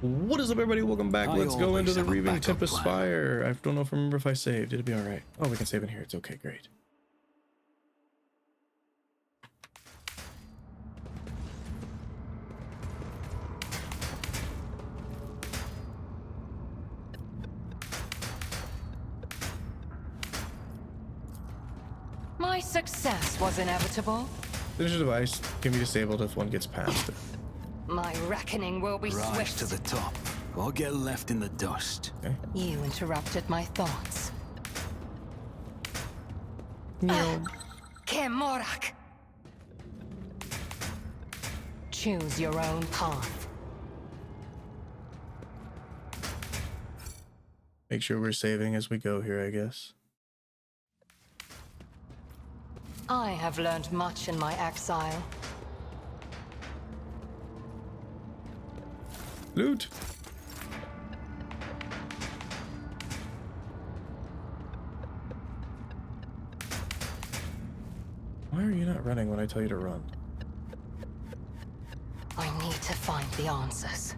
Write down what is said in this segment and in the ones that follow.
What is up, everybody? Welcome back. Let's go into the Reaving Tempest Spire. I don't know if I remember if I saved. It'll be all right. Oh, we can save in here. It's okay. Great. My success was inevitable. Finish device can be disabled if one gets past it. My reckoning will be Rise swift. to the top, or get left in the dust. Okay. You interrupted my thoughts. No. Kemorak. Choose your own path. Make sure we're saving as we go here, I guess. I have learned much in my exile. Loot. Why are you not running when I tell you to run? I need to find the answers.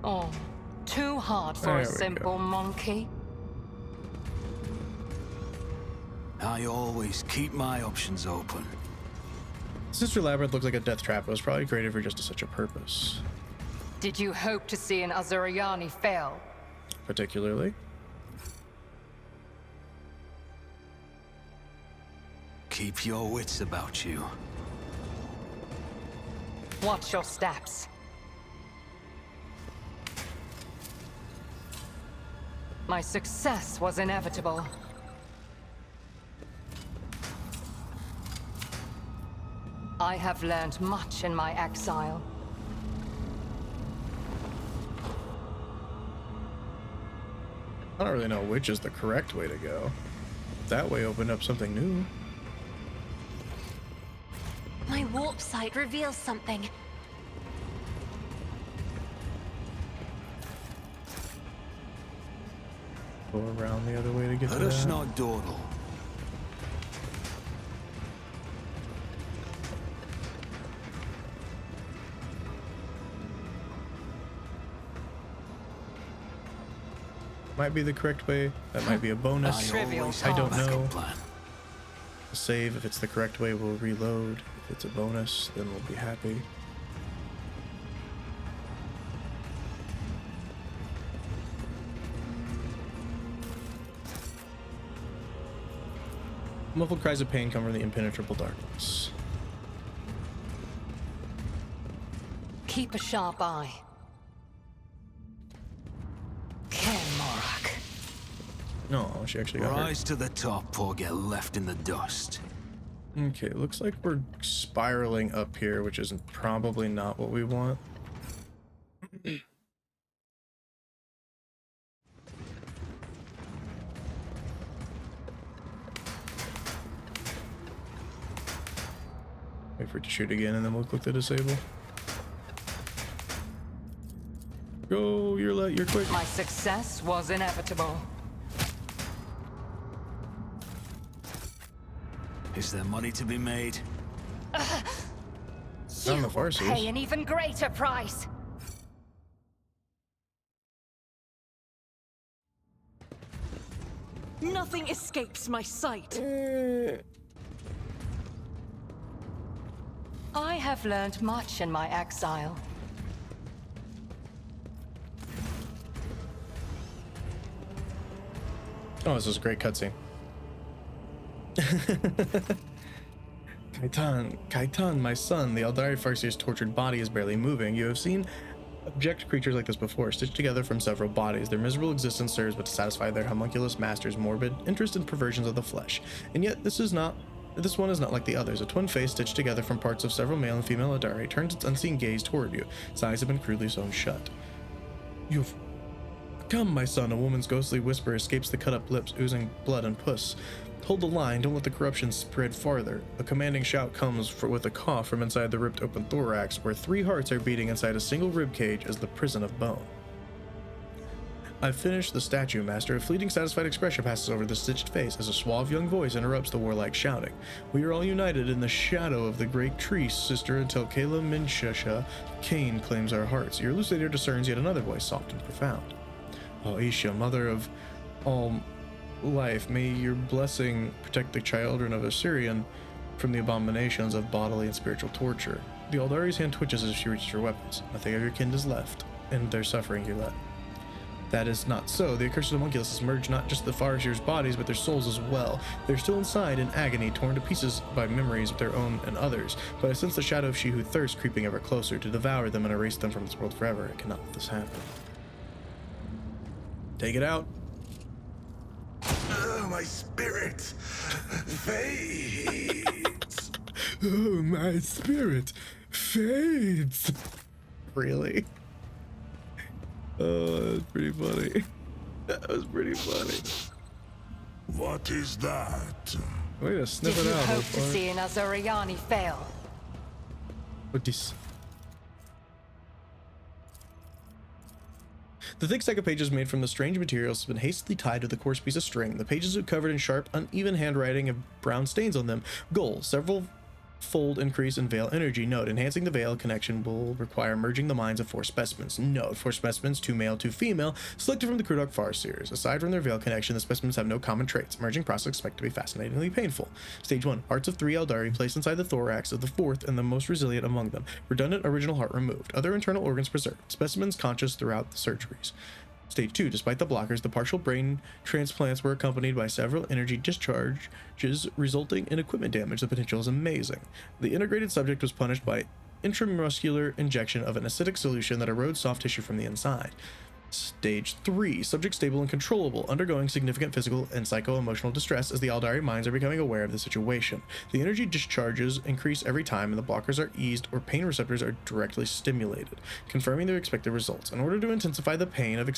Oh, too hard for a simple monkey. I always keep my options open. Sister Labyrinth looks like a death trap. It was probably created for just such a purpose. Did you hope to see an Azuriani fail? Particularly? Keep your wits about you. Watch your steps. My success was inevitable. I have learned much in my exile. I don't really know which is the correct way to go. That way opened up something new. My warp site reveals something. Go around the other way to get to Let us that. not dawdle. Might be the correct way. That might be a bonus. I don't know. Save if it's the correct way, we'll reload. If it's a bonus, then we'll be happy. Muffled cries of pain come from the impenetrable darkness. Keep a sharp eye. No, she actually got Rise to the top or get left in the dust. Okay, looks like we're spiraling up here, which is probably not what we want. Wait for it to shoot again, and then we'll click the disable. Go, you're quick. My success was inevitable. Is there money to be made? On the far side. Pay an even greater price. Nothing escapes my sight. I have learned much in my exile. Oh, this is a great cutscene. Kaitan, my son, the Eldari Farseer's tortured body is barely moving. You have seen object creatures like this before, stitched together from several bodies. Their miserable existence serves but to satisfy their homunculus master's morbid interest in perversions of the flesh. And yet, this one is not like the others. A twin face stitched together from parts of several male and female Eldari turns its unseen gaze toward you. Its eyes have been crudely sewn shut. You've come, my son, a woman's ghostly whisper escapes the cut-up lips, oozing blood and pus. Hold the line, don't let the corruption spread farther. A commanding shout comes with a cough from inside the ripped open thorax, where 3 hearts are beating inside a single rib cage as the prison of bone. I've finished the statue, Master. A fleeting, satisfied expression passes over the stitched face as a suave young voice interrupts the warlike shouting. We are all united in the shadow of the great tree, sister, until Kayla Minshasha Kane claims our hearts. Your elucidator discerns yet another voice, soft and profound. Oh, Isha, mother of all life, may your blessing protect the children of Assyrian from the abominations of bodily and spiritual torture. The Aldari's hand twitches as she reaches for weapons. Nothing of your kind is left, and their suffering you let. That is not so. The accursed homunculus merge not just the Farseer's bodies, but their souls as well. They're still inside in agony, torn to pieces by memories of their own and others, but I sense the shadow of she who thirsts creeping ever closer to devour them and erase them from this world forever. I cannot let this happen. Take it out. Oh, my spirit fades. Oh, my spirit fades. Really? Oh, that's pretty funny. That was pretty funny. What is that? Way to sniff Did it you out. hope to see an Azuriani fail? What this? The thick stack of pages made from the strange materials has been hastily tied to the coarse piece of string. The pages are covered in sharp, uneven handwriting of brown stains on them. Goal: several fold increase in veil energy. Note: enhancing the veil connection will require merging the minds of 4 specimens. Note: 4 specimens, 2 male, 2 female, selected from the Krudok Farseers. Aside from their veil connection, the specimens have no common traits. Merging process expected to be fascinatingly painful. Stage 1: hearts of 3 Eldari placed inside the thorax of the 4th and the most resilient among them. Redundant original heart removed. Other internal organs preserved. Specimens conscious throughout the surgeries. Stage 2: despite the blockers, the partial brain transplants were accompanied by several energy discharges, resulting in equipment damage. The potential is amazing. The integrated subject was punished by intramuscular injection of an acidic solution that erodes soft tissue from the inside. Stage 3: subject stable and controllable, undergoing significant physical and psycho-emotional distress as the Aldari minds are becoming aware of the situation. The energy discharges increase every time and the blockers are eased or pain receptors are directly stimulated, confirming their expected results. In order to intensify the pain of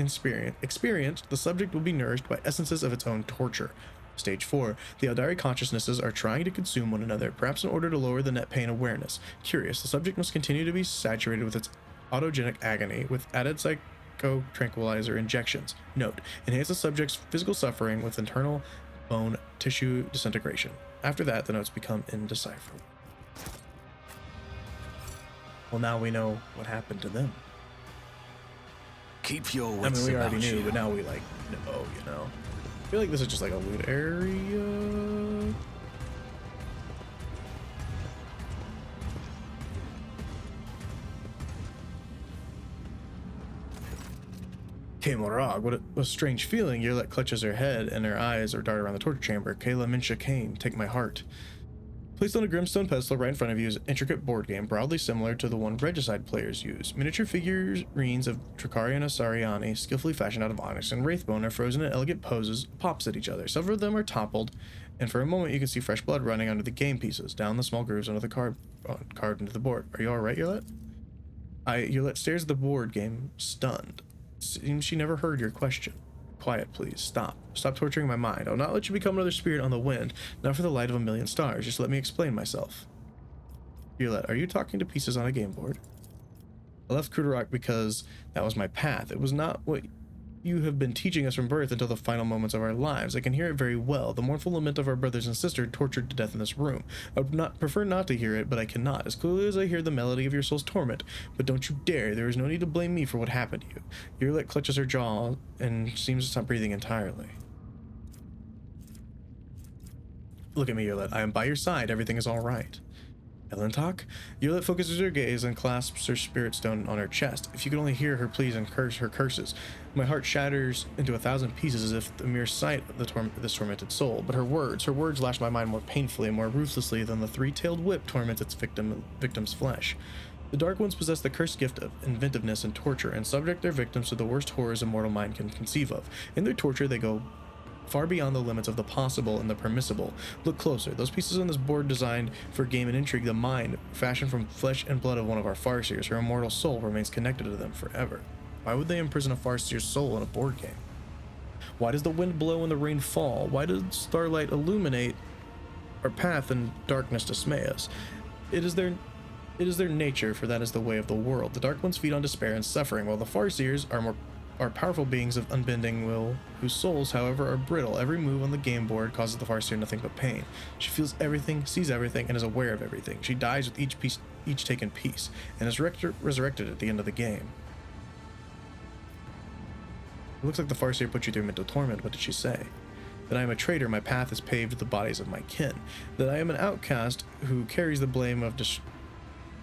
experienced, the subject will be nourished by essences of its own torture. Stage 4: the Aldari consciousnesses are trying to consume one another, perhaps in order to lower the net pain awareness. Curious, the subject must continue to be saturated with its autogenic agony, with added tranquilizer injections. Note: enhance the subject's physical suffering with internal bone tissue disintegration. After that, the notes become indecipherable. Well, now we know what happened to them. Keep your I wits mean, we already about knew, you. but now we like know, you know. I feel like this is just like a loot area. Morag, what a strange feeling. Yerlet clutches her head and her eyes are dart around the torture chamber. Kayla Minsha Kane, take my heart. Placed on a grimstone pedestal right in front of you is an intricate board game, broadly similar to the one Regicide players use. Miniature figurines of Tricarian Asariani, skillfully fashioned out of onyx and wraithbone, are frozen in elegant poses, pops at each other. Several of them are toppled, and for a moment you can see fresh blood running under the game pieces, down the small grooves under the carved into the board. Are you alright, Yerlet? Yerlet stares at the board game, stunned. Seems she never heard your question. Quiet, please. Stop. Stop torturing my mind. I'll not let you become another spirit on the wind, not for the light of a million stars. Just let me explain myself. Yerlet, are you talking to pieces on a game board? I left Kudarok because that was my path. It was not what you have been teaching us from birth until the final moments of our lives. I can hear it very well. The mournful lament of our brothers and sister tortured to death in this room. I would prefer not to hear it, but I cannot, as clearly as I hear the melody of your soul's torment. But don't you dare. There is no need to blame me for what happened to you. Yerlet clutches her jaw and seems to stop breathing entirely. Look at me, Yerlet. I am by your side. Everything is all right. Elentok? Yerlet focuses her gaze and clasps her spirit stone on her chest. If you could only hear her pleas and her curses. My heart shatters into 1,000 pieces as if the mere sight of this tormented soul. But her words lash my mind more painfully and more ruthlessly than the 3-tailed whip torments its victim's flesh. The Dark Ones possess the cursed gift of inventiveness and torture, and subject their victims to the worst horrors a mortal mind can conceive of. In their torture, they go far beyond the limits of the possible and the permissible. Look closer. Those pieces on this board designed for game and intrigue, the mind, fashioned from flesh and blood of one of our Farseers. Her immortal soul remains connected to them forever. Why would they imprison a Farseer's soul in a board game? Why does the wind blow and the rain fall? Why does starlight illuminate our path and darkness dismay us? It is their nature, for that is the way of the world. The Dark Ones feed on despair and suffering, while the Farseers, our are powerful beings of unbending will, whose souls, however, are brittle. Every move on the game board causes the Farseer nothing but pain. She feels everything, sees everything, and is aware of everything. She dies with each taken piece, and is resurrected at the end of the game. It looks like the Farseer put you through mental torment. What did she say? That I am a traitor, my path is paved with the bodies of my kin. That I am an outcast who carries the blame of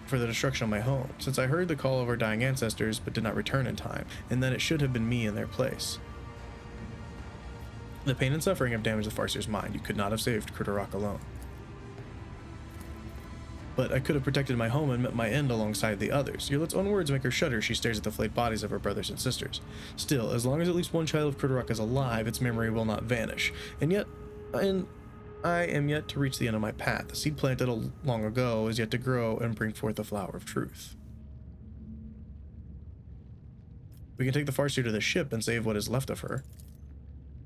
for the destruction of my home, since I heard the call of our dying ancestors but did not return in time, and that it should have been me in their place. The pain and suffering have damaged the Farseer's mind. You could not have saved Kurtarok alone. But I could have protected my home and met my end alongside the others. Your own words make her shudder. She stares at the flayed bodies of her brothers and sisters. Still, as long as at least one child of Kurtarok is alive, its memory will not vanish. And I am yet to reach the end of my path. The seed planted long ago is yet to grow and bring forth the flower of truth. We can take the Farseer to the ship and save what is left of her.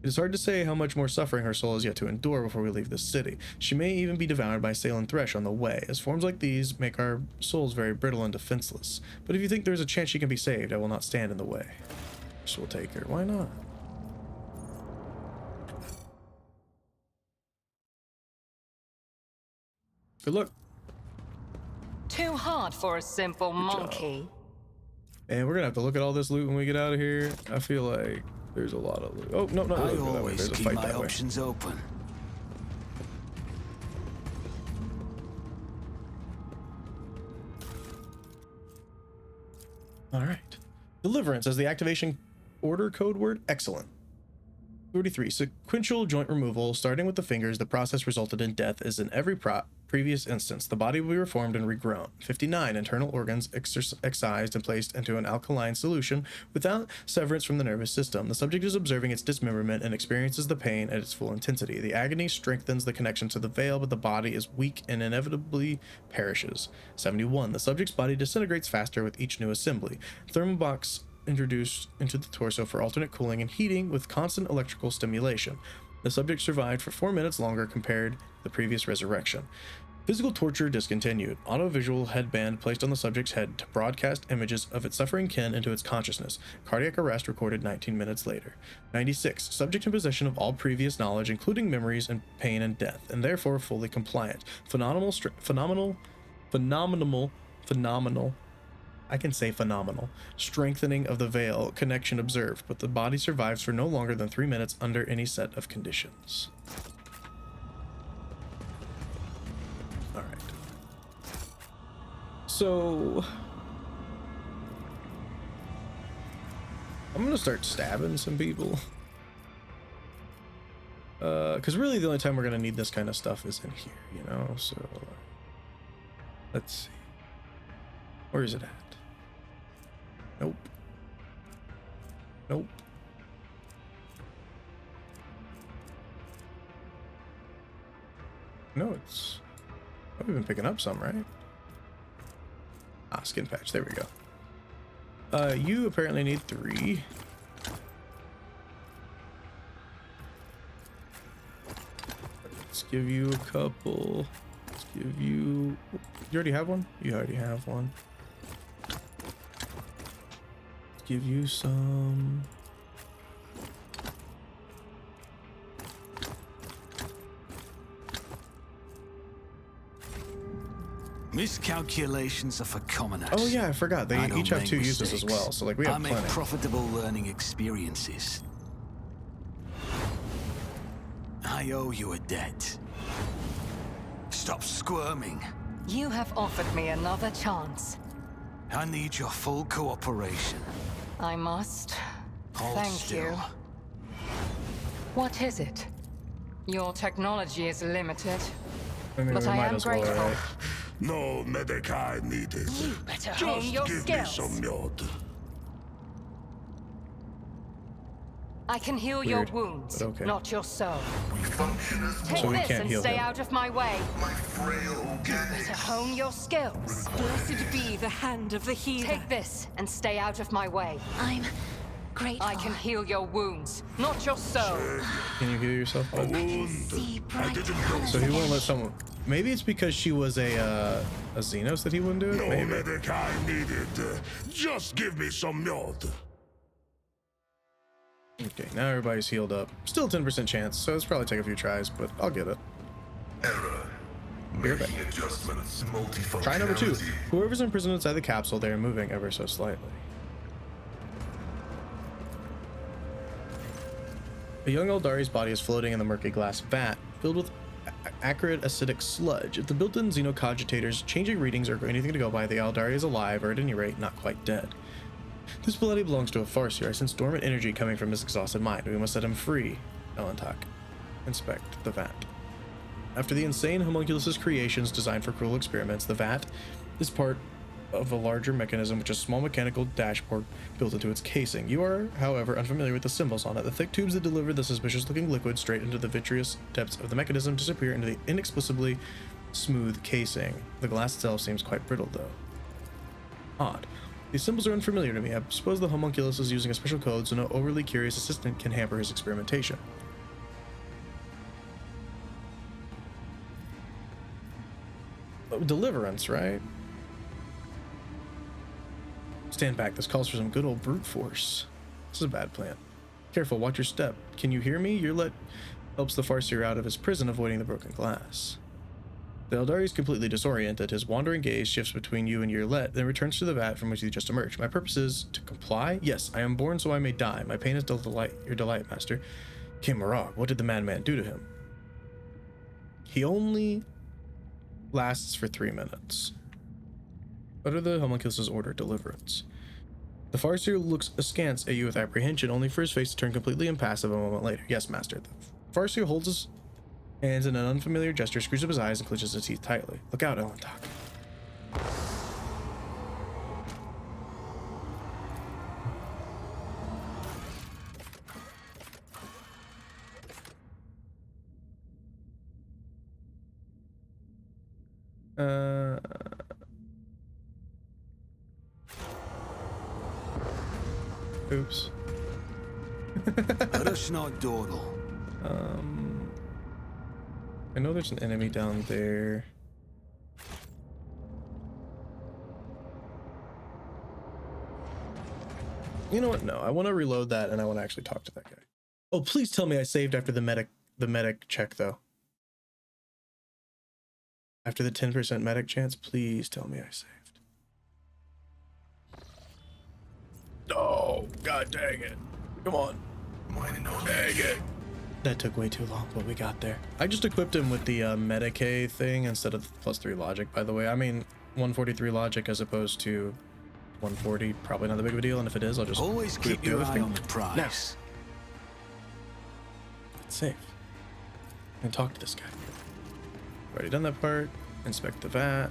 It is hard to say how much more suffering her soul is yet to endure before we leave this city. She may even be devoured by Sail and Thresh on the way, as forms like these make our souls very brittle and defenseless. But if you think there is a chance she can be saved, I will not stand in the way. So we'll take her. Why not? Good luck. Too hard for a simple monkey. And we're gonna have to look at all this loot when we get out of here. I feel like there's a lot of loot. Oh, no, not I loot. always There's a keep fight my that way. options open. All right. Deliverance as the activation order code word. Excellent. 33. Sequential joint removal. Starting with the fingers, the process resulted in death as in every previous instance. The body will be reformed and regrown. 59. Internal organs excised and placed into an alkaline solution without severance from the nervous system. The subject is observing its dismemberment and experiences the pain at its full intensity. The agony strengthens the connection to the veil, but the body is weak and inevitably perishes. 71. The subject's body disintegrates faster with each new assembly. Thermobox introduced into the torso for alternate cooling and heating with constant electrical stimulation. The subject survived for 4 minutes longer compared to the previous resurrection. Physical torture discontinued. Autovisual headband placed on the subject's head to broadcast images of its suffering kin into its consciousness. Cardiac arrest recorded 19 minutes later. 96. Subject in possession of all previous knowledge, including memories and pain and death, and therefore fully compliant. Phenomenal. I can say phenomenal. Strengthening of the veil connection observed, but the body survives for no longer than 3 minutes under any set of conditions. Alright. So I'm gonna start stabbing some people. Because really the only time we're gonna need this kind of stuff is in here, you know? So let's see. Where is it at? Nope. Nope. No, it's... Oh, we've been picking up some, right? Ah, skin patch. There we go. You apparently need 3. Let's give you a couple. Let's give you... You already have one? You already have one. Give you some. Miscalculations are for commoners. Oh yeah, I forgot. They I don't each have make 2 uses as mistakes. well. So like we have I make plenty. profitable learning experiences. I owe you a debt. Stop squirming. You have offered me another chance. I need your full cooperation. I must. Hold Thank still. you. What is it? Your technology is limited, I mean, but we I might am as well, grateful. right? No Medicae needed. You better hone Just your give me skills. some mjod. I can heal Weird, your wounds, but okay. not your soul. Functioneth Take we this can't and heal stay him. out of my way. my frail organics. To hone your skills. Blessed be the hand of the healer. Take this and stay out of my way. I'm grateful. I can heal your wounds, not your soul. Can you heal yourself, bud? See I bright didn't know. colors So he won't again. let someone. Maybe it's because she was a Xenos that he wouldn't do it. No Maybe. Medicae needed. Just give me some mjod. Okay, now everybody's healed up. Still 10% chance, so it's probably take a few tries, but I'll get it. Error. You're back. Making adjustments. Multifunctionality. Try number 2. Whoever's imprisoned inside the capsule, they are moving ever so slightly. A young Eldari's body is floating in the murky glass vat filled with acrid acidic sludge. If the built-in xenocogitators changing readings are anything to go by, the Eldari is alive, or at any rate, not quite dead. This body belongs to a Farseer. I sense dormant energy coming from his exhausted mind. We must set him free. Elentok. Inspect the vat. After the insane homunculus's creations designed for cruel experiments, the vat is part of a larger mechanism with a small mechanical dashboard built into its casing. You are, however, unfamiliar with the symbols on it. The thick tubes that deliver the suspicious-looking liquid straight into the vitreous depths of the mechanism disappear into the inexplicably smooth casing. The glass itself seems quite brittle, though. Odd. These symbols are unfamiliar to me. I suppose the homunculus is using a special code so no overly curious assistant can hamper his experimentation. Oh, deliverance, right? Stand back. This calls for some good old brute force. This is a bad plan. Careful, watch your step. Can you hear me? Your let helps the Farseer out of his prison, avoiding the broken glass. The Eldari is completely disoriented. His wandering gaze shifts between you and your let, then returns to the vat from which you just emerged. My purpose is to comply? Yes, I am born so I may die. My pain is your delight, master. King Marag, what did the madman do to him? He only lasts for 3 minutes. Utter the homunculus's order, deliverance. The Farseer looks askance at you with apprehension, only for his face to turn completely impassive a moment later. Yes, master. The Farseer holds his hands in an unfamiliar gesture, screws up his eyes, and clenches his teeth tightly. Look out, Elentok. Oops. I know there's an enemy down there. You know what? No, I want to reload that and I want to actually talk to that guy. Oh, please tell me I saved after the medic check though. After the 10% medic chance, please tell me I saved. Oh, god dang it. Come on. Dang it. That took way too long, but we got there. I just equipped him with the Medicaid thing instead of +3 logic, by the way. I mean, 143 logic as opposed to 140. Probably not that big of a deal, and if it is, I'll just always keep your eye on the prize. Now. It's safe. And talk to this guy. Already done that part. Inspect the vat.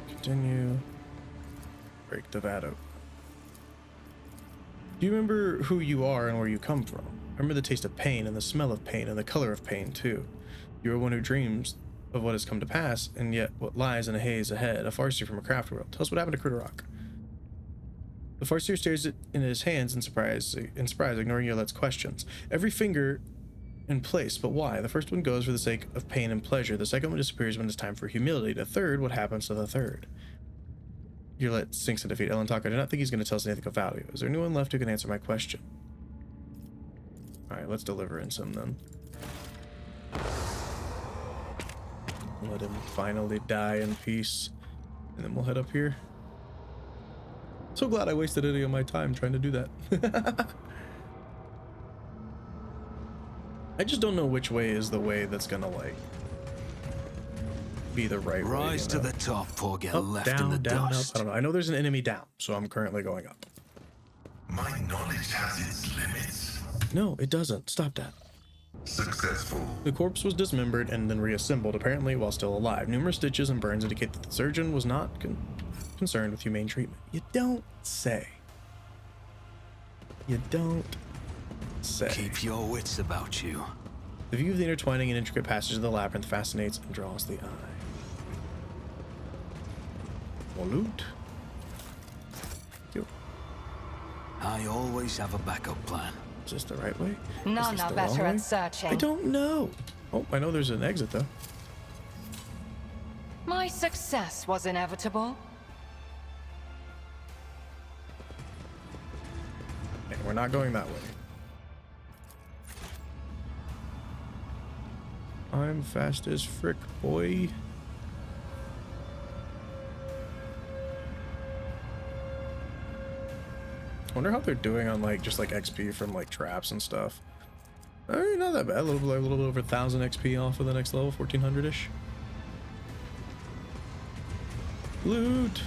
Continue. Break the vat open. Do you remember who you are and where you come from? Remember the taste of pain and the smell of pain and the color of pain too. You are one who dreams of what has come to pass, and yet what lies in a haze ahead. A Farseer from a craft world. Tell us what happened to Cruderrock. The Farseer stares it in his hands in surprise, ignoring Yolet's questions. Every finger in place, but why? The first one goes for the sake of pain and pleasure. The second one disappears when it's time for humility. The third, what happens to the third? Yolet sinks in defeat. Elentok, I do not think he's going to tell us anything of value. Is there anyone left who can answer my question? Alright, let's deliverance him then. Let him finally die in peace. And then we'll head up here. So glad I wasted any of my time trying to do that. I just don't know which way is the way that's gonna, like, be the right way. Rise to the top or get left down, in the down, dust. up. I don't know. I know there's an enemy down, so I'm currently going up. My knowledge has its limits. No, it doesn't. Stop that. Successful. The corpse was dismembered and then reassembled, apparently while still alive. Numerous stitches and burns indicate that the surgeon was not concerned with humane treatment. You don't say. You don't say. Keep your wits about you. The view of the intertwining and intricate passages of the labyrinth fascinates and draws the eye. More loot. Thank you. I always have a backup plan. Is this the right way? None are better at searching. I don't know. Oh, I know there's an exit though. My success was inevitable. Okay, we're not going that way. I'm fast as frick, boy. I wonder how they're doing on like just like XP from like traps and stuff. Alright, not that bad. A little bit over 1,000 XP off of the next level, 1,400-ish. Loot.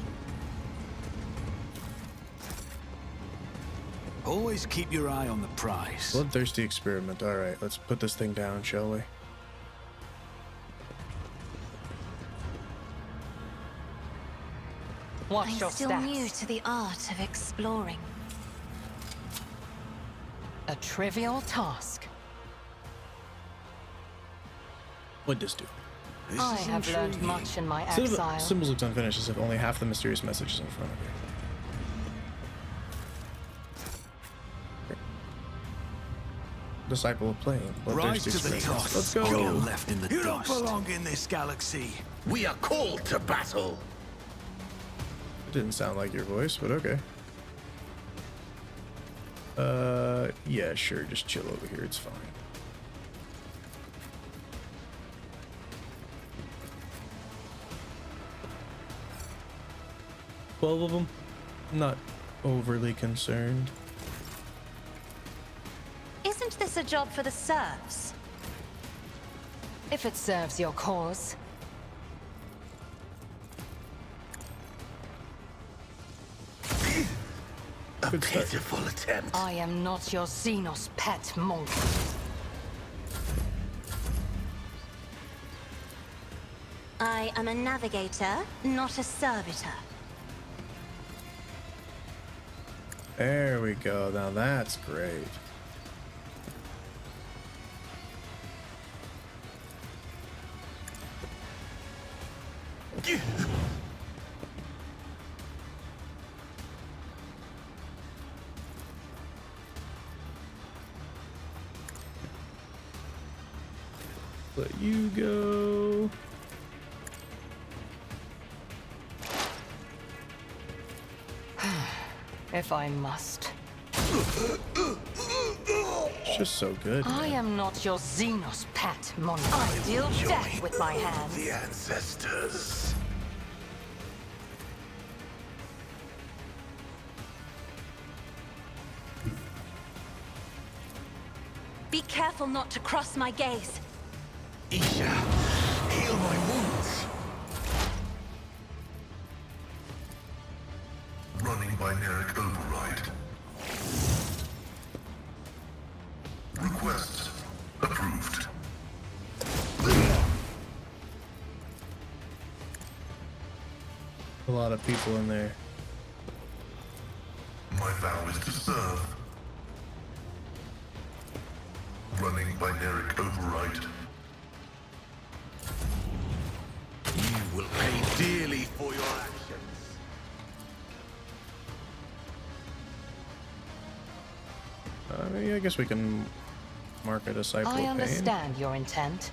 Always keep your eye on the prize. Bloodthirsty experiment. Alright, let's put this thing down, shall we? What's I'm your still stats? new to the art of exploring. A trivial task. What'd this do? This I is have learned intriguing. much in my Instead of exile. symbols looks unfinished, as if only half the mysterious message is in front of you. Disciple of Plane. Rise Bloodthirsty to the experiment. top. Let's You're go. left in the You don't dust. belong in this galaxy. We are called to battle. It didn't sound like your voice, but okay. Yeah, sure. Just chill over here. It's fine. Twelve of them. Not overly concerned. Isn't this a job for the serfs? If it serves your cause. A Good start. pitiful attempt. I am not your Xenos pet monkey. I am a navigator, not a servitor. There we go. Now that's great. Let you go. If I must. It's just so good. I man. am not your Xenos pet monkey. I deal death with my hands. The ancestors. Be careful not to cross my gaze. Isha, heal my wounds. Running binaric override. Request approved. A lot of people in there. My vow is to serve. Running binaric override. You will pay dearly for your actions. I guess we can mark a disciple I of pain. understand your intent.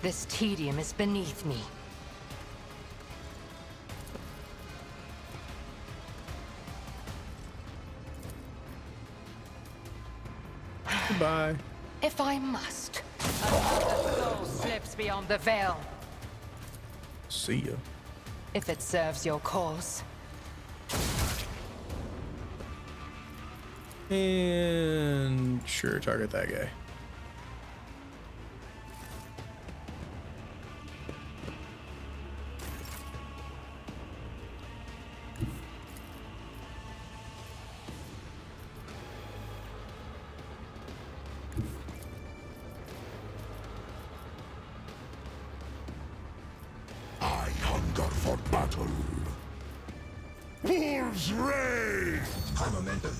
This tedium is beneath me. Goodbye. If I must. Another soul slips beyond the veil. See ya. If it serves your cause. And sure, target that guy. I hunger for battle. Wolves raid! High momentum.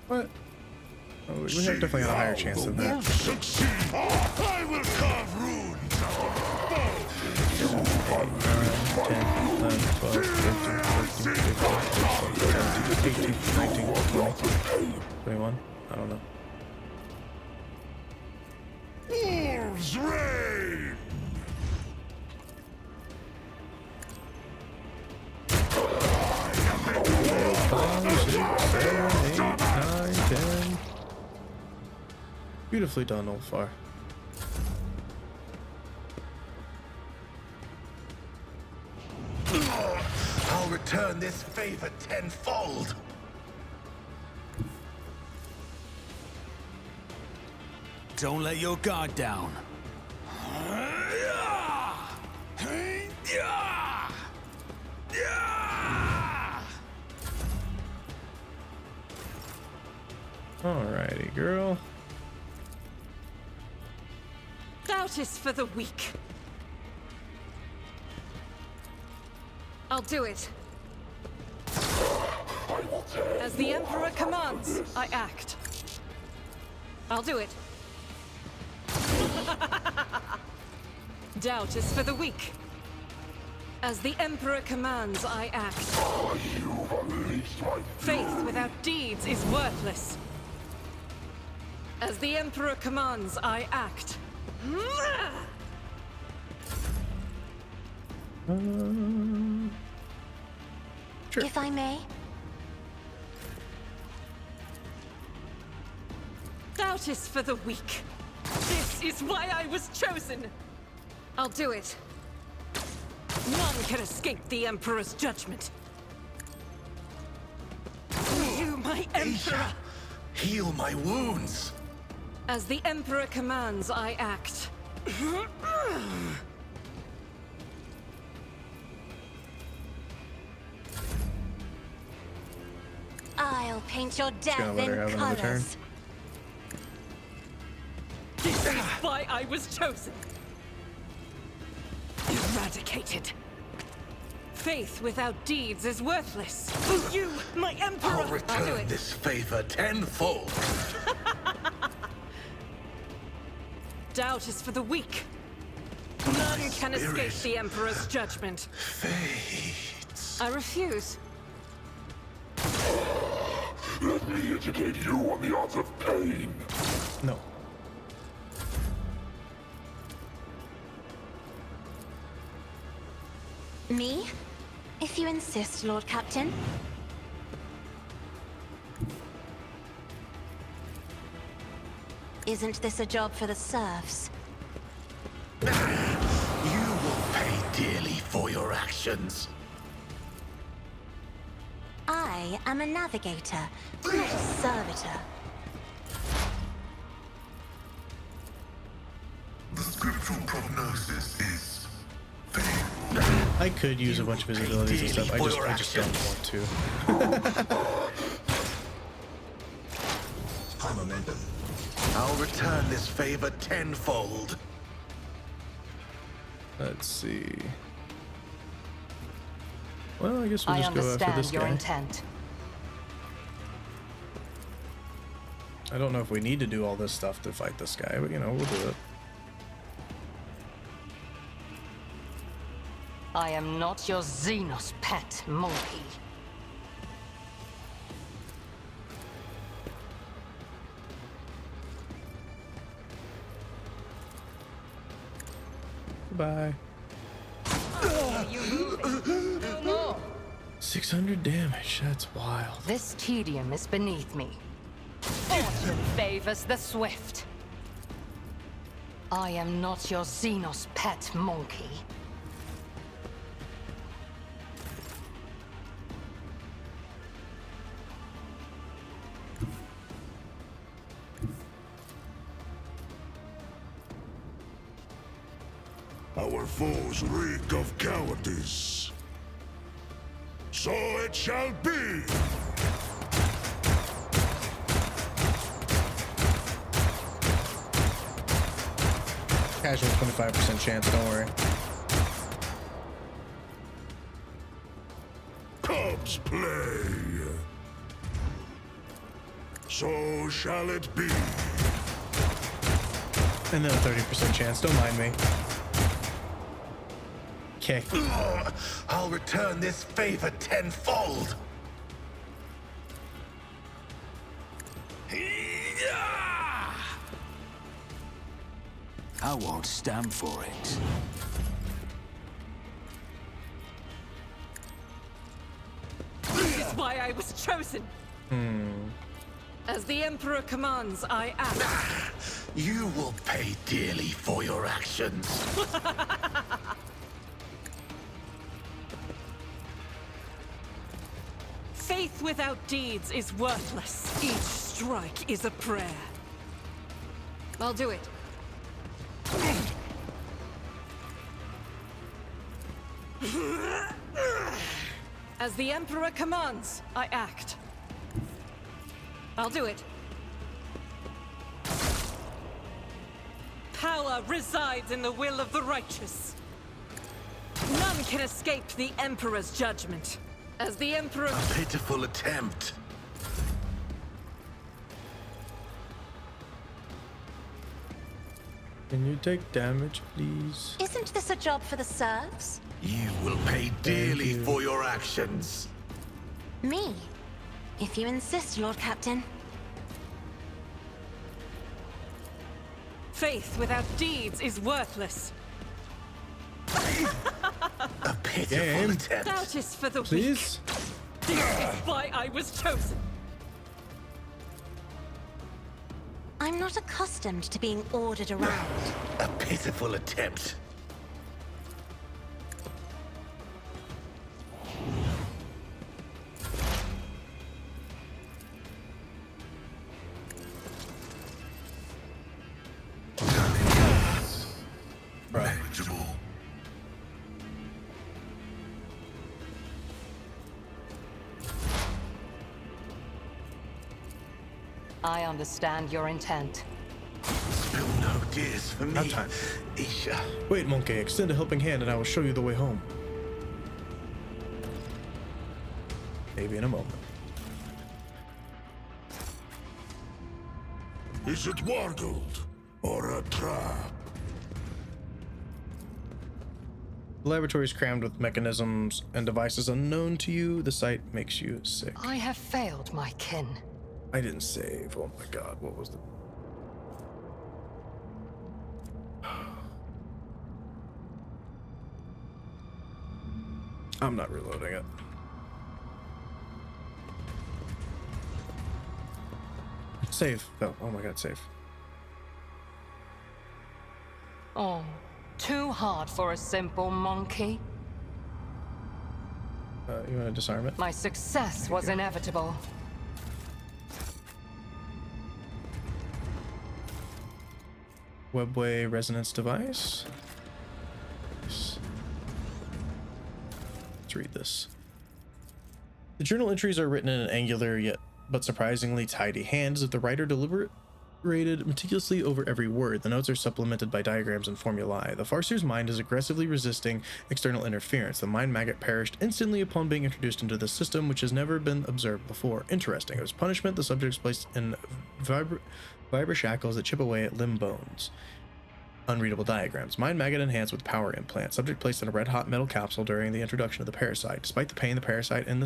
What? Oh, we have definitely got a higher chance than that. Succeed! I will carve runes! 10, 11, 12, 13, 14, 15, 16, 17, 18, 19, 20, 21. I don't know. Wolves raid! I am Beautifully done, Ulfar. I'll return this favor tenfold. Don't let your guard down. Alrighty, girl. Doubt is for the weak. I'll do it. As the Emperor commands, I act. I'll do it. Doubt is for the weak. As the Emperor commands, I act. Faith without deeds is worthless. As the Emperor commands, I act. Sure. If I may. Doubt is for the weak. This is why I was chosen. I'll do it. None can escape the Emperor's judgment. You, my Emperor! Heal my wounds. As the Emperor commands, I act. I'll paint your death gonna let her in have another turn. colors. This is why I was chosen. Eradicated. Faith without deeds is worthless. You, my Emperor! I'll I'll do return it. this favor tenfold. Doubt is for the weak. None can escape the Emperor's judgment. Fates. I refuse. Let me educate you on the art of pain. No. Me? If you insist, Lord Captain. Isn't this a job for the serfs? You will pay dearly for your actions. I am a navigator, not a servitor. The scriptural prognosis is favorable. I could use a bunch of his abilities and stuff. I just don't want to. High momentum. I'll return this favor tenfold. Let's see. Well, I guess we'll I just go after understand this your guy. intent. I don't know if we need to do all this stuff to fight this guy, but you know, we'll do it. I am not your Xenos pet monkey. Bye. You moving? No more. 600 damage. That's wild. This tedium is beneath me. Fortune favors the swift. I am not your Xenos pet monkey. Our foes reek of cowardice. So it shall be! Casual 25% chance, don't worry. Cubs play. So shall it be. And then a 30% chance, don't mind me. Okay. I'll return this favor tenfold. I won't stand for it. This is why I was chosen. As the Emperor commands, I act. You will pay dearly for your actions. Faith without deeds is worthless. Each strike is a prayer. I'll do it. As the Emperor commands, I act. I'll do it. Power resides in the will of the righteous. None can escape the Emperor's judgment. As the Emperor... A pitiful attempt. Can you take damage, please? Isn't this a job for the serfs? You will pay dearly you. for your actions. Me? If you insist, Lord Captain. Faith without deeds is worthless. A pitiful Game. attempt. That is for the weak. Please? This is why I was chosen. I'm not accustomed to being ordered around. A pitiful attempt. Manageable. I understand your intent. Spill no tears for me. Now time. Isha. Wait, Monkey, extend a helping hand and I will show you the way home. Maybe in a moment. Is it Wargold or a trap? The laboratory is crammed with mechanisms and devices unknown to you. The sight makes you sick. I have failed my kin. I didn't save. Oh my god, what was the... I'm not reloading it. Save. Oh my god, save. Oh, too hard for a simple monkey. You want to disarm it? My success was inevitable. Webway resonance device. Let's read this. The journal entries are written in an angular yet but surprisingly tidy hand, as if the writer deliberated meticulously over every word. The notes are supplemented by diagrams and formulae. The Farseer's mind is aggressively resisting external interference. The mind maggot perished instantly upon being introduced into the system, which has never been observed before. Interesting. As punishment, the subject is placed in vibra shackles that chip away at limb bones. Unreadable diagrams. Mind maggot enhanced with power implant. Subject placed in a red-hot metal capsule during the introduction of the parasite. Despite the pain, the parasite in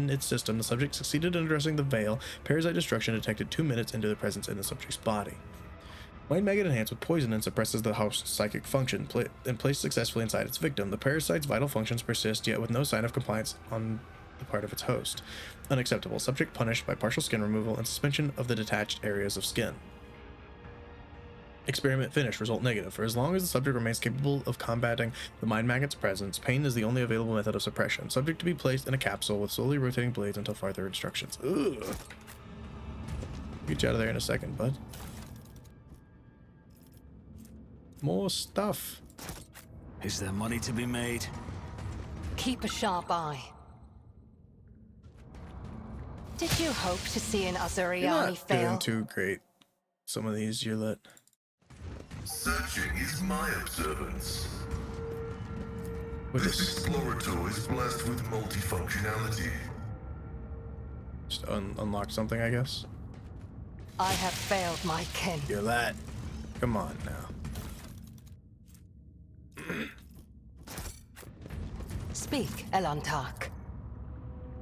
its system, the subject succeeded in addressing the veil. Parasite destruction detected 2 minutes into the presence in the subject's body. Mind maggot enhanced with poison and suppresses the host's psychic function, and placed successfully inside its victim. The parasite's vital functions persist, yet with no sign of compliance on the part of its host. Unacceptable. Subject punished by partial skin removal and suspension of the detached areas of skin. Experiment finished. Result negative. For as long as the subject remains capable of combating the mind maggot's presence, pain is the only available method of suppression. Subject to be placed in a capsule with slowly rotating blades until further instructions. Ugh. Get you out of there in a second, bud. More stuff. Is there money to be made? Keep a sharp eye. Did you hope to see an You're Azuriani not fail? doing too great. Some of these you let. Searching is my observance. What This is explorator is blessed with multifunctionality. just unlock something, I guess. I have failed my kin. You're that. Come on now. Speak, Elantark.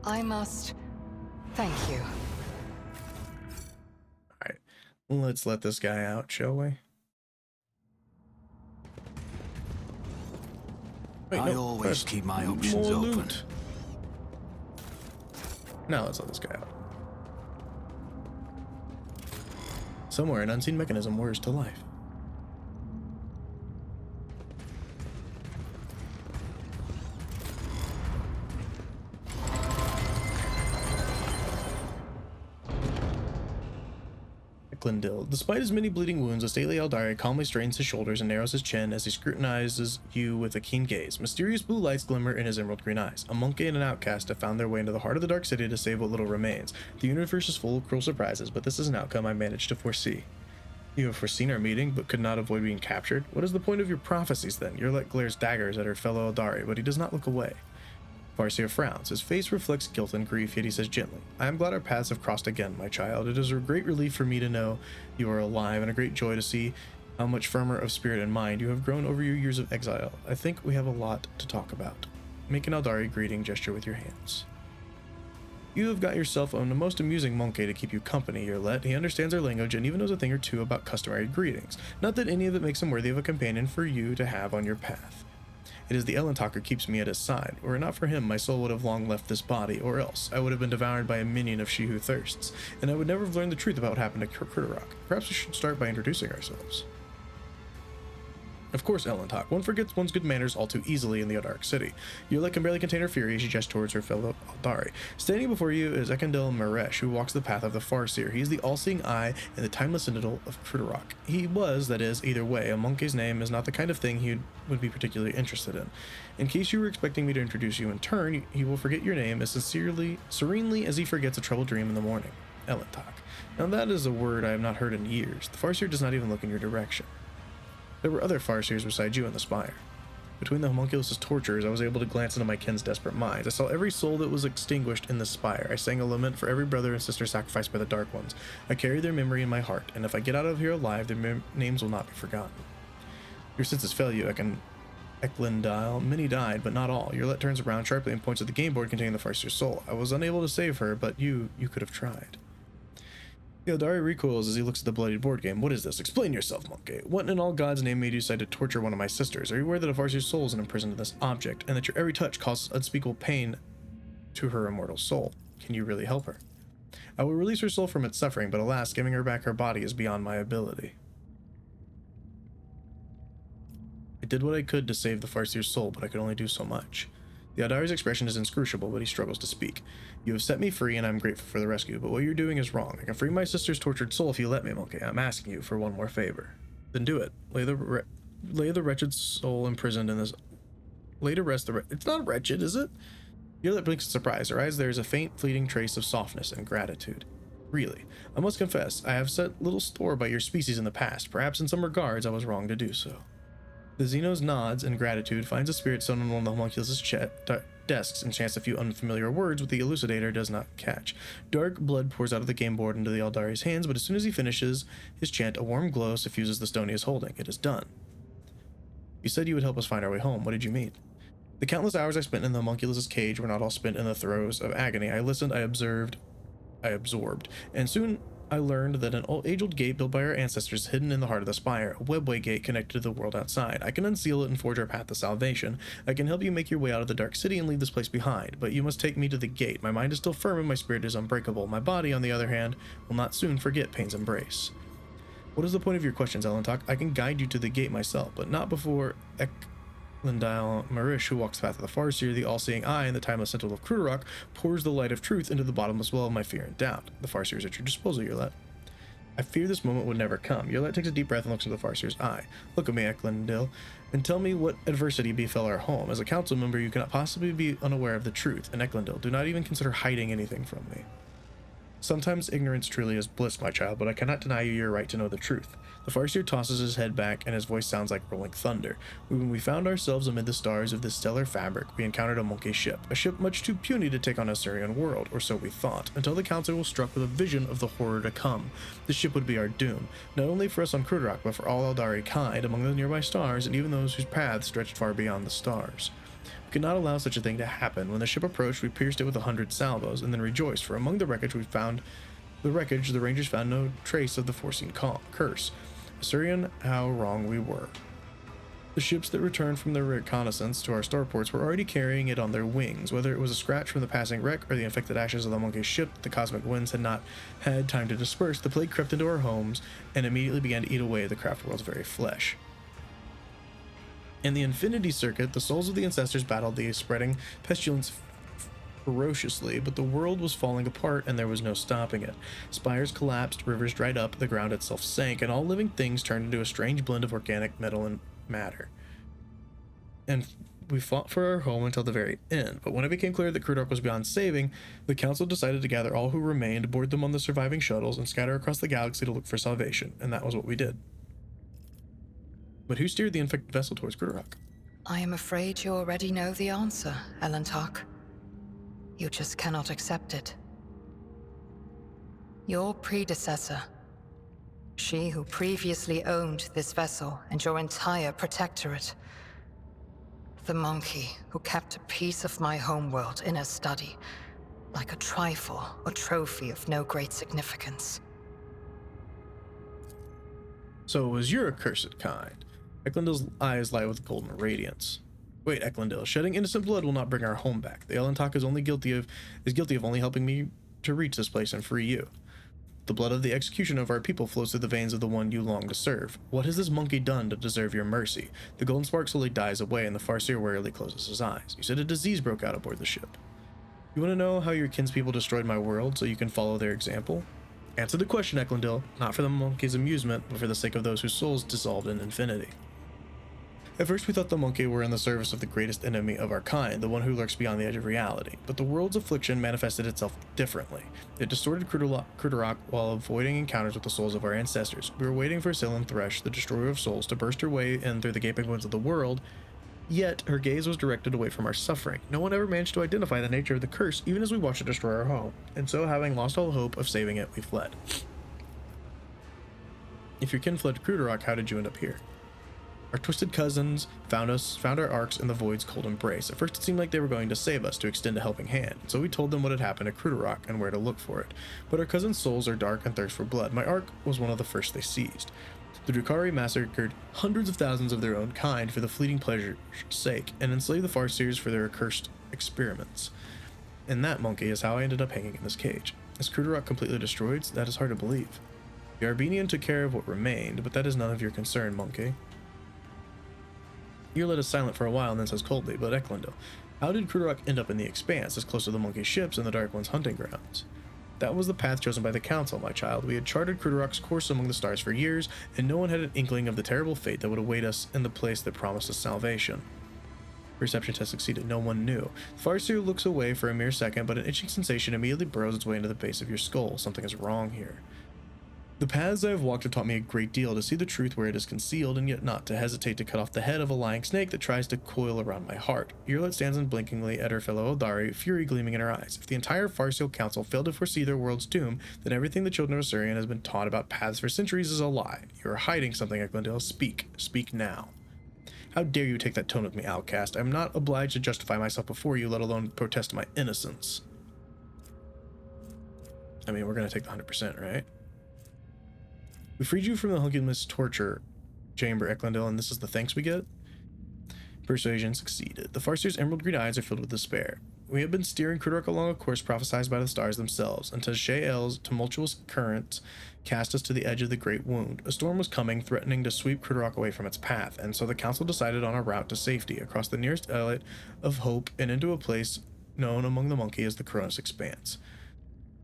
I must thank you. Alright. Let's let this guy out, shall we? Wait, I no, always first, keep my options more open. loot. Now let's let this guy out. Somewhere an unseen mechanism whirs to life. Eklundil. Despite his many bleeding wounds, a stately Eldari calmly straightens his shoulders and narrows his chin as he scrutinizes you with a keen gaze. Mysterious blue lights glimmer in his emerald green eyes. A monkey and an outcast have found their way into the heart of the Dark City to save what little remains. The universe is full of cruel surprises, but this is an outcome I managed to foresee. You have foreseen our meeting, but could not avoid being captured? What is the point of your prophecies, then? Yurlet glares daggers at her fellow Eldari, but he does not look away. Farseer frowns. His face reflects guilt and grief, yet he says gently, I am glad our paths have crossed again, my child. It is a great relief for me to know you are alive, and a great joy to see how much firmer of spirit and mind you have grown over your years of exile. I think we have a lot to talk about. Make an Eldari greeting gesture with your hands. You have got yourself a most amusing monkey to keep you company, Yurlet. He understands our language and even knows a thing or two about customary greetings. Not that any of it makes him worthy of a companion for you to have on your path. It is the Ellentalker who keeps me at his side. Were it not for him, my soul would have long left this body, or else I would have been devoured by a minion of She Who Thirsts, and I would never have learned the truth about what happened to Kurtarok. Perhaps we should start by introducing ourselves. Of course, Ellentalk. One forgets one's good manners all too easily in the Dark City. Yurlet can barely contain her fury as she gestures towards her fellow Eldari. Standing before you is Ekendil Maresh, who walks the path of the Farseer. He is the all-seeing eye and the timeless sentinel of Kurtarok. He was, that is, either way. A monkey's name is not the kind of thing he would be particularly interested in. In case you were expecting me to introduce you in turn, he will forget your name as serenely as he forgets a troubled dream in the morning. Ellentalk. Now that is a word I have not heard in years. The Farseer does not even look in your direction. There were other Farseers beside you in the Spire. Between the homunculus' tortures, I was able to glance into my kin's desperate minds. I saw every soul that was extinguished in the Spire. I sang a lament for every brother and sister sacrificed by the Dark Ones. I carry their memory in my heart, and if I get out of here alive, their names will not be forgotten. Your senses fail you, Eklundil. Many died, but not all. Yurlet turns around sharply and points at the game board containing the Farseer's soul. I was unable to save her, but you could have tried. The Eldari recoils as he looks at the bloodied board game. What is this? Explain yourself, monkey. What in all God's name made you decide to torture one of my sisters? Are you aware that a Farseer's soul is imprisoned in this object, and that your every touch causes unspeakable pain to her immortal soul? Can you really help her? I will release her soul from its suffering, but alas, giving her back her body is beyond my ability. I did what I could to save the Farseer's soul, but I could only do so much. The Eldari's expression is inscrutable, but he struggles to speak. You have set me free, and I'm grateful for the rescue, but what you're doing is wrong. I can free my sister's tortured soul if you let me, monkey. I'm asking you for one more favor. Then do it. Lay the wretched soul imprisoned in this... Lay to rest the... It's not wretched, is it? Yurlet blinks in surprise. Her eyes there is a faint, fleeting trace of softness and gratitude. Really. I must confess, I have set little store by your species in the past. Perhaps in some regards I was wrong to do so. The Xenos nods in gratitude, finds a spirit stone on one of the homunculus' desks, and chants a few unfamiliar words which the elucidator does not catch. Dark blood pours out of the game board into the Eldari's hands, but as soon as he finishes his chant, a warm glow suffuses the stone he is holding. It is done. You said you would help us find our way home. What did you mean? The countless hours I spent in the homunculus' cage were not all spent in the throes of agony. I listened, I absorbed, and soon I learned that an age-old gate built by our ancestors is hidden in the heart of the Spire, a webway gate connected to the world outside. I can unseal it and forge our path to salvation. I can help you make your way out of the Dark City and leave this place behind, but you must take me to the gate. My mind is still firm and my spirit is unbreakable. My body, on the other hand, will not soon forget pain's embrace. What is the point of your questions, Ellentalk? I can guide you to the gate myself, but not before Eklundil Marish, who walks the path of the Farseer, the all-seeing eye, and the timeless sentinel of Kurtarok, pours the light of truth into the bottomless well of my fear and doubt. The Farseer is at your disposal, Yurlet. I fear this moment would never come. Yurlet takes a deep breath and looks into the Farseer's eye. Look at me, Eklundil, and tell me what adversity befell our home. As a council member, you cannot possibly be unaware of the truth, and Eklundil, do not even consider hiding anything from me. Sometimes ignorance truly is bliss, my child, but I cannot deny you your right to know the truth. The Farseer tosses his head back, and his voice sounds like rolling thunder. When we found ourselves amid the stars of this stellar fabric, we encountered a monkey ship, a ship much too puny to take on a Surian world, or so we thought, until the Council was struck with a vision of the horror to come. This ship would be our doom, not only for us on Kurtarok, but for all Eldari kind among the nearby stars, and even those whose paths stretched far beyond the stars. We could not allow such a thing to happen. When the ship approached, we pierced it with 100 salvos, and then rejoiced, for among the wreckage the Rangers found no trace of the foreseen curse. Assyrian, how wrong we were. The ships that returned from their reconnaissance to our starports were already carrying it on their wings. Whether it was a scratch from the passing wreck or the infected ashes of the monkey's ship that the cosmic winds had not had time to disperse, the plague crept into our homes and immediately began to eat away at the craft world's very flesh. In the Infinity Circuit, the souls of the ancestors battled the spreading pestilence ferociously, but the world was falling apart and there was no stopping it. Spires collapsed, rivers dried up, the ground itself sank, and all living things turned into a strange blend of organic metal and matter. And we fought for our home until the very end, but when it became clear that Krudok was beyond saving, the council decided to gather all who remained, board them on the surviving shuttles, and scatter across the galaxy to look for salvation, and that was what we did. But who steered the infected vessel towards Krudok? I am afraid you already know the answer, Elantok. You just cannot accept it. Your predecessor, she who previously owned this vessel and your entire protectorate, the monkey who kept a piece of my homeworld in her study, like a trifle or trophy of no great significance. So it was your accursed kind. Eklundil's eyes light with golden radiance. Wait, Eklundil, shedding innocent blood will not bring our home back. The Elantok is guilty of only helping me to reach this place and free you. The blood of the execution of our people flows through the veins of the one you long to serve. What has this monkey done to deserve your mercy? The golden spark slowly dies away, and the Farseer wearily closes his eyes. You said a disease broke out aboard the ship. You want to know how your kinspeople destroyed my world so you can follow their example? Answer the question, Eklundil, not for the monkey's amusement, but for the sake of those whose souls dissolved in infinity. At first we thought the monkey were in the service of the greatest enemy of our kind, the one who lurks beyond the edge of reality. But the world's affliction manifested itself differently. It distorted Krudok while avoiding encounters with the souls of our ancestors. We were waiting for Sylvan Thresh, the destroyer of souls, to burst her way in through the gaping wounds of the world, yet her gaze was directed away from our suffering. No one ever managed to identify the nature of the curse, even as we watched it destroy our home. And so, having lost all hope of saving it, we fled. If your kin fled to Krudok, how did you end up here? Our twisted cousins found our arcs in the void's cold embrace. At first it seemed like they were going to save us, to extend a helping hand, so we told them what had happened at Krudok and where to look for it. But our cousins' souls are dark and thirst for blood. My arc was one of the first they seized. The Drukhari massacred hundreds of thousands of their own kind for the fleeting pleasure's sake, and enslaved the Farseers for their accursed experiments. And that, monkey, is how I ended up hanging in this cage. Is Krudok completely destroyed? That is hard to believe. The Arbenian took care of what remained, but that is none of your concern, monkey. Earlet is silent for a while and then says coldly, but Eklundil, how did Krudok end up in the Expanse, as close to the monkey's ships and the Dark One's hunting grounds? That was the path chosen by the Council, my child. We had charted Krudok's course among the stars for years, and no one had an inkling of the terrible fate that would await us in the place that promised us salvation. Perception test succeeded. No one knew. The Farseer looks away for a mere second, but an itching sensation immediately burrows its way into the base of your skull. Something is wrong here. The paths I have walked have taught me a great deal, to see the truth where it is concealed, and yet not to hesitate to cut off the head of a lying snake that tries to coil around my heart. Earlet stands unblinkingly at her fellow Eldari, fury gleaming in her eyes. If the entire Farseal Council failed to foresee their world's doom, then everything the children of Assyrian has been taught about paths for centuries is a lie. You are hiding something, Eklundil. Speak. Speak now. How dare you take that tone with me, outcast? I am not obliged to justify myself before you, let alone protest my innocence. I mean, we're going to take the 100%, right? We freed you from the Hunkinless torture chamber, Eklundil, and this is the thanks we get? Persuasion succeeded. The Farseer's emerald green eyes are filled with despair. We have been steering Krudok along a course prophesied by the stars themselves, until Shael's tumultuous currents cast us to the edge of the Great Wound. A storm was coming, threatening to sweep Krudok away from its path, and so the Council decided on a route to safety, across the nearest islet of hope and into a place known among the monkey as the Koronus Expanse.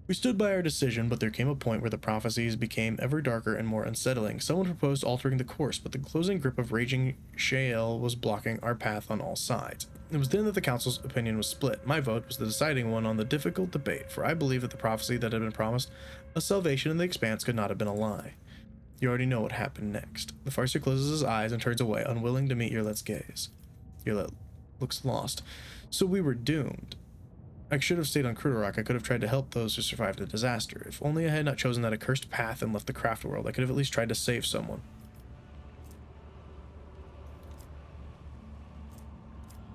We stood by our decision, but there came a point where the prophecies became ever darker and more unsettling. Someone proposed altering the course, but the closing grip of raging Shael was blocking our path on all sides. It was then that the council's opinion was split. My vote was the deciding one on the difficult debate, for I believe that the prophecy that had been promised a salvation in the Expanse could not have been a lie. You already know what happened next. The Farseer closes his eyes and turns away, unwilling to meet Earlet's gaze. Earlet looks lost. So we were doomed. I should have stayed on Krudok. I could have tried to help those who survived the disaster. If only I had not chosen that accursed path and left the craft world, I could have at least tried to save someone.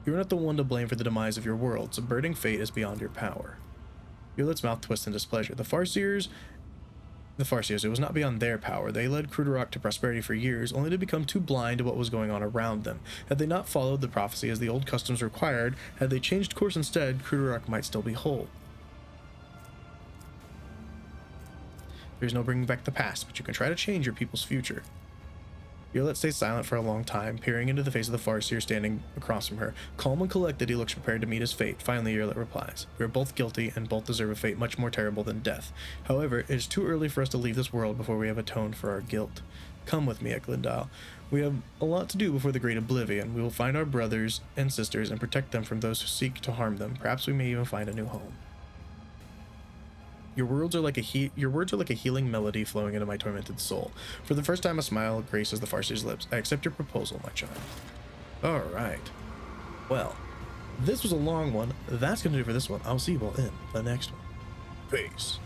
You are not the one to blame for the demise of your world. Subverting fate is beyond your power. Earlet's mouth twists in displeasure. The Farseers The Farseers, it was not beyond their power. They led Cruderok to prosperity for years, only to become too blind to what was going on around them. Had they not followed the prophecy as the old customs required, had they changed course instead, Cruderok might still be whole. There's no bringing back the past, but you can try to change your people's future. Violet stays silent for a long time, peering into the face of the Farseer standing across from her. Calm and collected, he looks prepared to meet his fate. Finally, Violet replies, "We are both guilty, and both deserve a fate much more terrible than death. However, it is too early for us to leave this world before we have atoned for our guilt. Come with me, Eklundal. We have a lot to do before the Great Oblivion. We will find our brothers and sisters and protect them from those who seek to harm them. Perhaps we may even find a new home." Your words are like a healing melody flowing into my tormented soul. For the first time, a smile graces the Farseer's lips. I accept your proposal, my child. All right. Well, this was a long one. That's going to do it for this one. I'll see you all in the next one. Peace.